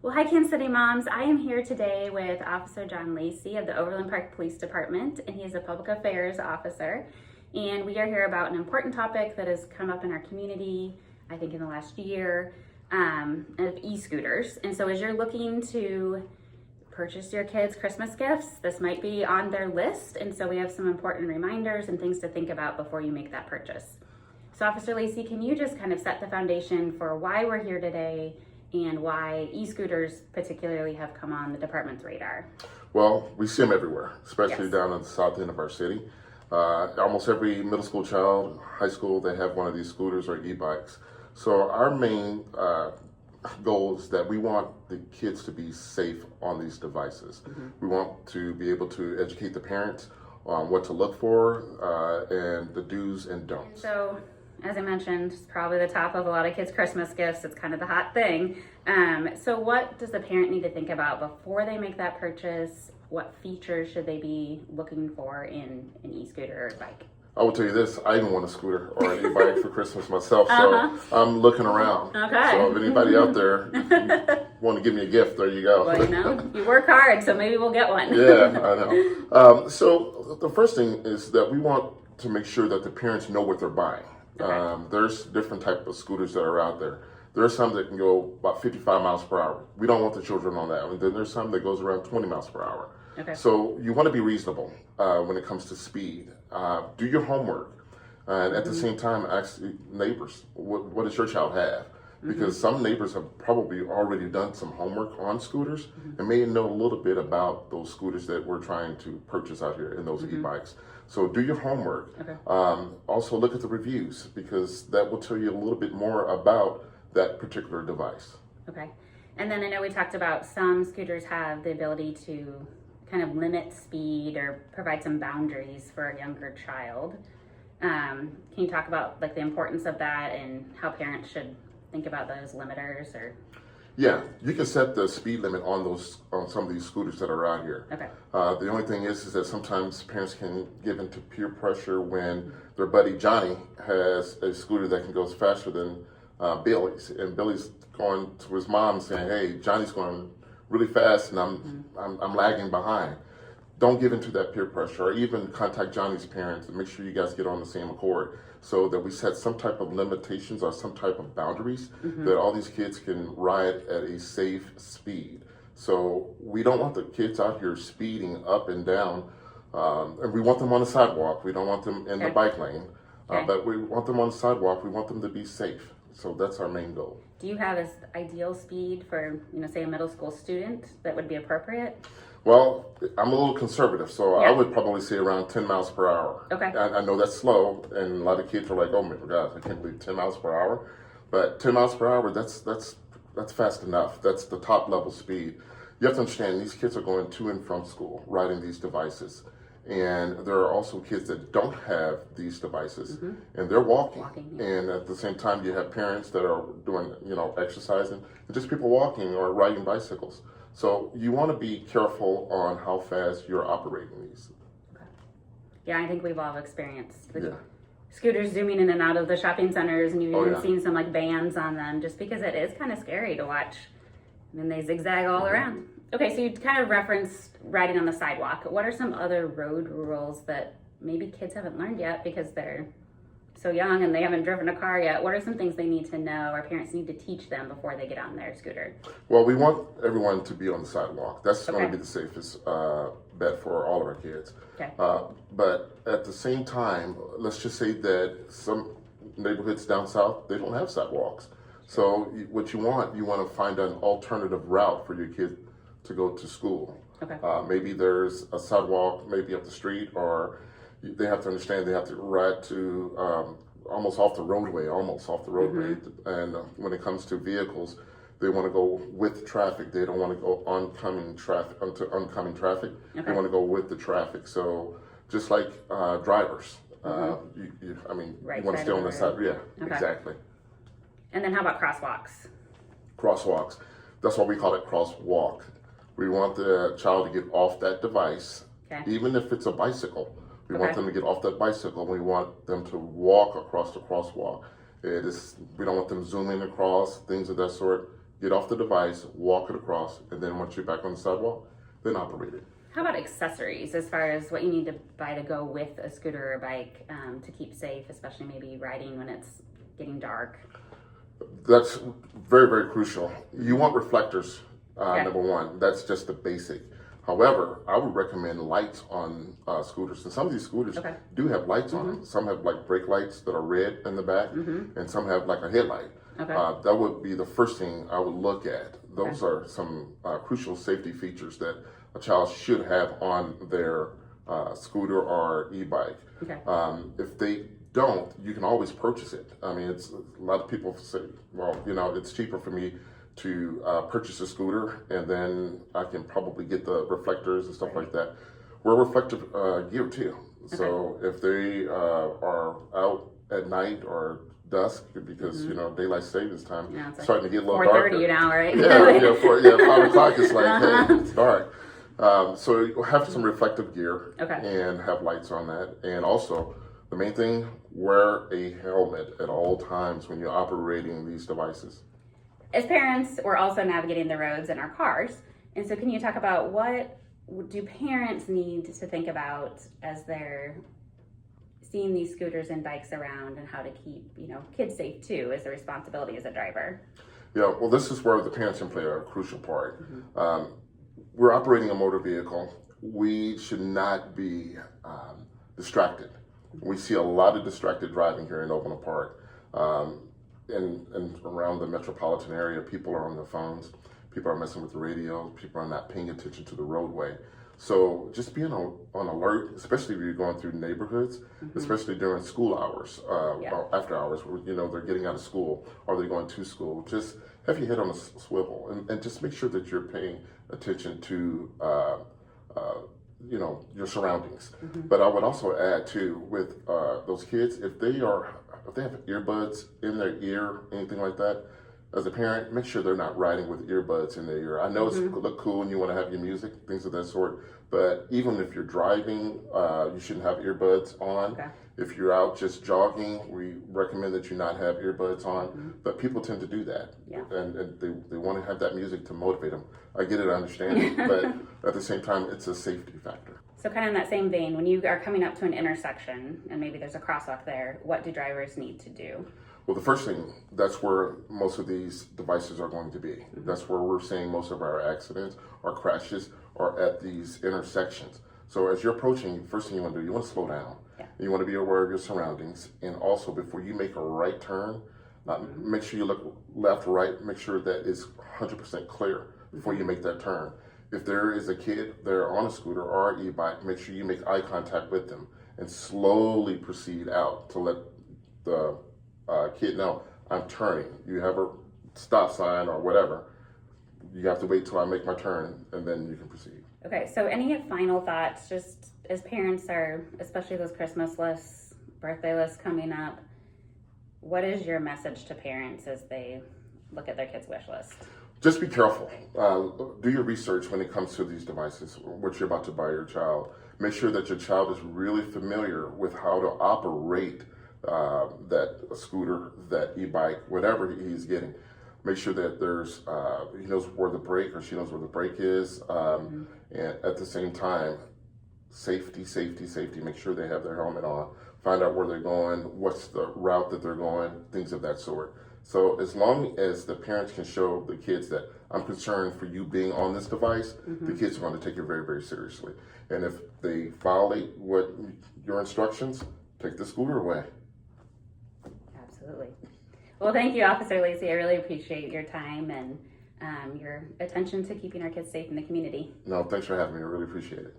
Well, hi, Kansas City moms. I am here today with Officer John Lacey of the Overland Park Police Department, and he is a public affairs officer. And we are here about an important topic that has come up in our community, I think in the last year, of e-scooters. And so as you're looking to purchase your kids Christmas gifts, this might be on their list. And so we have some important reminders and things to think about before you make that purchase. So Officer Lacey, can you just kind of set the foundation for why we're here today and why e-scooters particularly have come on the department's radar? Well, we see them everywhere, especially Yes. down in the south end of our city. Almost every middle school child, high school, they have one of these scooters or e-bikes. So our main goal is that we want the kids to be safe on these devices. Mm-hmm. We want to be able to educate the parents on what to look for and the do's and don'ts. So, as I mentioned, it's probably the top of a lot of kids' Christmas gifts. It's kind of the hot thing. So what does the parent need to think about before they make that purchase? What features should they be looking for in an e-scooter or bike? I will tell you this, I didn't want a scooter or an e-bike for Christmas myself, so I'm looking around. Okay. So if anybody out there want to give me a gift, there you go. Well, you work hard, so maybe we'll get one. Yeah, I know. So the first thing is that we want to make sure that the parents know what they're buying. Okay. There's different type of scooters that are out there. There are some that can go about 55 miles per hour. We don't want the children on that. And then there's some that goes around 20 miles per hour. Okay. So you want to be reasonable when it comes to speed. Do your homework. And at the same time, ask neighbors, what does your child have? Because some neighbors have probably already done some homework on scooters and may know a little bit about those scooters that we're trying to purchase out here in those e-bikes. So do your homework. Okay. Also look at the reviews because that will tell you a little bit more about that particular device. Okay. And then I know we talked about some scooters have the ability to kind of limit speed or provide some boundaries for a younger child. Can you talk about like the importance of that and how parents should think about those limiters? Or yeah, you can set the speed limit on some of these scooters that are out here. Okay. The only thing is that sometimes parents can give into peer pressure when their buddy Johnny has a scooter that can go faster than Billy's, and Billy's going to his mom saying, "Hey, Johnny's going really fast, and I'm lagging behind." Don't give into that peer pressure, or even contact Johnny's parents and make sure you guys get on the same accord, so that we set some type of limitations or some type of boundaries that all these kids can ride at a safe speed. So we don't want the kids out here speeding up and down, and we want them on the sidewalk. We don't want them in the bike lane, but we want them on the sidewalk. We want them to be safe. So that's our main goal. Do you have an ideal speed for, say a middle school student that would be appropriate? Well, I'm a little conservative, so I would probably say around 10 miles per hour. Okay. I know that's slow, and a lot of kids are like, "Oh my God, I can't believe 10 miles per hour." But 10 miles per hour, that's fast enough. That's the top level speed. You have to understand, these kids are going to and from school, riding these devices. And there are also kids that don't have these devices, and they're walking. And at the same time, you have parents that are doing, exercising, and just people walking or riding bicycles. So you want to be careful on how fast you're operating these. Okay. Yeah, I think we've all experienced scooters zooming in and out of the shopping centers, and you've even seen some like bans on them, just because it is kind of scary to watch. And then they zigzag all around. Okay, so you kind of referenced riding on the sidewalk. What are some other road rules that maybe kids haven't learned yet because they're so young and they haven't driven a car yet? What are some things they need to know or parents need to teach them before they get on their scooter? Well, we want everyone to be on the sidewalk. That's going to be the safest bet for all of our kids. Okay. But at the same time, let's just say that some neighborhoods down south, they don't have sidewalks. So what you want to find an alternative route for your kid to go to school. Okay. Maybe there's a sidewalk maybe up the street, or they have to understand they have to ride to almost off the roadway. And when it comes to vehicles, they want to go with traffic. They don't want to go oncoming traffic. Okay. They want to go with the traffic. So just like drivers, you want to stay on the side. Yeah, exactly. And then how about crosswalks? Crosswalks. That's why we call it crosswalk. We want the child to get off that device, even if it's a bicycle. We want them to get off that bicycle. We want them to walk across the crosswalk. We don't want them zooming across, things of that sort. get off the device, walk it across, and then once you're back on the sidewalk, then operate it. How about accessories as far as what you need to buy to go with a scooter or bike to keep safe, especially maybe riding when it's getting dark? That's very, very crucial. You want reflectors, Okay. number one. That's just the basic. However, I would recommend lights on scooters. And some of these scooters Okay. do have lights on them. Some have like brake lights that are red in the back, and some have like a headlight. Okay. That would be the first thing I would look at. Those are some crucial safety features that a child should have on their scooter or e-bike. Okay. If they don't, you can always purchase it. I mean, it's a lot of people say, well, you know, it's cheaper for me to purchase a scooter, and then I can probably get the reflectors and stuff like that. We're reflective gear too. So if they are out at night or dusk, because you know daylight savings time, It's like starting to get a little darker. 4:30 now, right? Yeah, 5 o'clock is like, hey, it's dark. So you have some reflective gear and have lights on that, and also the main thing, wear a helmet at all times when you're operating these devices. As parents, we're also navigating the roads in our cars. And so can you talk about what do parents need to think about as they're seeing these scooters and bikes around, and how to keep, you know, kids safe too as a responsibility as a driver? Yeah, well, this is where the parents can play a crucial part. We're operating a motor vehicle. We should not be distracted. We see a lot of distracted driving here in Overland Park. And around the metropolitan area, people are on their phones, people are messing with the radio, people are not paying attention to the roadway. So just being on alert, especially if you're going through neighborhoods, especially during school hours, or after hours, where, you know, they're getting out of school or they're going to school. Just have your head on a swivel and just make sure that you're paying attention to you know, your surroundings. But I would also add too, with those kids, if they have earbuds in their ear, anything like that, as a parent, make sure they're not riding with earbuds in their ear. I know it's look cool and you want to have your music, things of that sort, but even if you're driving, you shouldn't have earbuds on. If you're out just jogging, we recommend that you not have earbuds on, but people tend to do that. And they want to have that music to motivate them. I get it, I understand it, but at the same time, it's a safety factor. So kind of in that same vein, when you are coming up to an intersection and maybe there's a crosswalk there, what do drivers need to do? Well, the first thing, that's where most of these devices are going to be. That's where we're seeing most of our accidents or crashes are at these intersections. So as you're approaching, first thing you want to do, you want to slow down. You want to be aware of your surroundings. And also, before you make a right turn, make sure you look left, right, make sure that it's 100% clear before you make that turn. If there is a kid there on a scooter or an e-bike, make sure you make eye contact with them and slowly proceed out to let the kid know, I'm turning. You have a stop sign or whatever. You have to wait till I make my turn and then you can proceed. Okay, so any final thoughts, just as parents are, especially those Christmas lists, birthday lists coming up, what is your message to parents as they look at their kids' wish list? Just be careful. Do your research when it comes to these devices, what you're about to buy your child. Make sure that your child is really familiar with how to operate that scooter, that e-bike, whatever he's getting. Make sure that there's he knows where the brake or she knows where the brake is, and at the same time, safety. Make sure they have their helmet on. Find out where they're going, what's the route that they're going, things of that sort. So as long as the parents can show the kids that I'm concerned for you being on this device, the kids are going to take it very, very seriously. And if they violate what your instructions, take the scooter away. Absolutely. Well, thank you, Officer Lacey. I really appreciate your time and your attention to keeping our kids safe in the community. No, thanks for having me. I really appreciate it.